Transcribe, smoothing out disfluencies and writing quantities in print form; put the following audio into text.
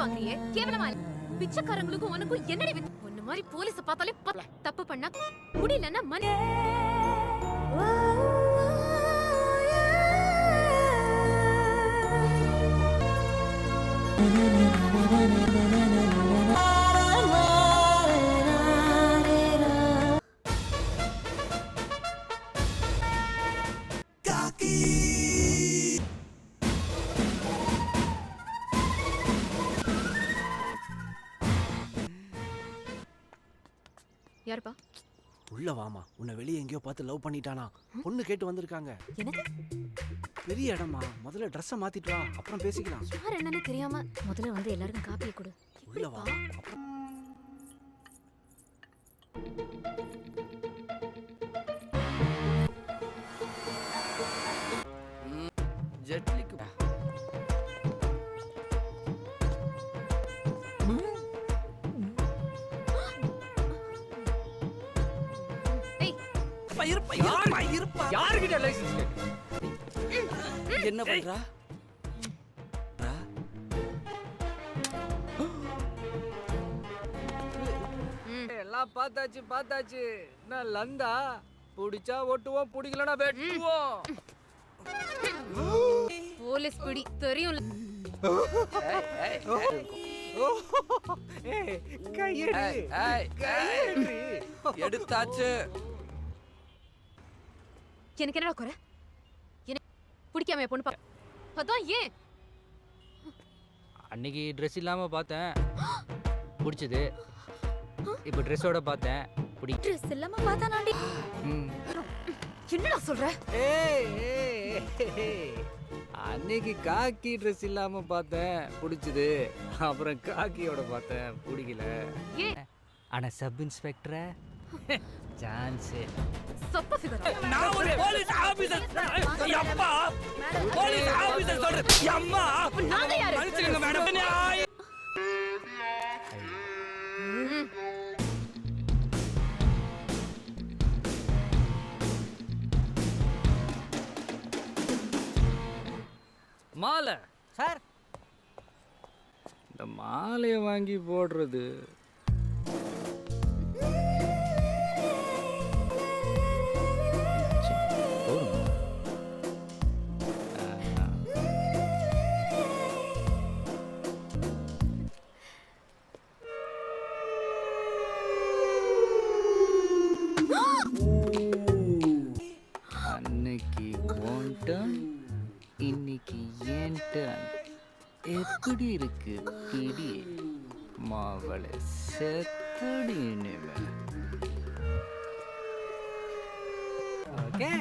வாங்குறியே கேவலமா இல்ல? பிச்சைக்காரங்களுக்கும் உனக்கும் என்னடி வித்தியாசம்? உன்ன மாதிரி போலீஸ பார்த்தாலே தப்பு பண்ணா முடியலன்னா மணி யாருப்பா? உள்ள வாமா. உன்னை வெளியே எங்கேயோ பார்த்து லவ் பண்ணிட்டானா? பொண்ணு கேட்டு வந்திருக்காங்க. என்ன? பெரிய இடமா, முதல்ல ட்ரெஸ்ஸை மாத்திட்டு வா, அப்புறம் பேசிக்கலாம். யார் என்னன்னு தெரியாம முதல்ல வந்து எல்லாருக்கும் காப்பியை கொடு. உள்ள வா. ஜெட்லிக்கு யாருக்கிட்ட லைசன்ஸ் என்ன பண்றா? எல்லாம் பார்த்தாச்சு. நான் லந்தா புடிச்சா ஓட்டுவோம், பிடிக்கலனா வெட்டுவோம். போலீஸ் பிடி தெரியும். எடுத்தாச்சு. எனக்கு என்னடா குறை? எனக்கு பிடிக்காம பொண்ணு அதான் ஏன்? அன்னைக்கு ட்ரெஸ் இல்லாம பார்த்தேன், பிடிச்சது. இப்போ ட்ரெஸ்ஸோட பார்த்தேன், ட்ரெஸ் இல்லாம பார்த்தானாண்டி. என்னடா சொல்ற? அன்னைக்கு காக்கி ட்ரெஸ் இல்லாம பார்த்தேன், பிடிச்சது. அப்புறம் காக்கியோட பார்த்தேன், பிடிக்கல. ஆனா சப் இன்ஸ்பெக்டர் சான்ஸ். சப்ப ஃபிகர். நான் ஒரு போலீஸ் ஆபீசர். அம்மா போலீஸ் ஆபீசர் சொல்றேன். அம்மா நான் யாரு? மன்னிச்சுங்க மேடம். மாலை சார், இந்த மாலையை வாங்கி போடுறது அன்னைக்கு ஓன்டன், இன்னைக்கு ஏன்டன். எப்படி இருக்கு பிடி? மாவளை செத்தடி இனிமே. ஓகே.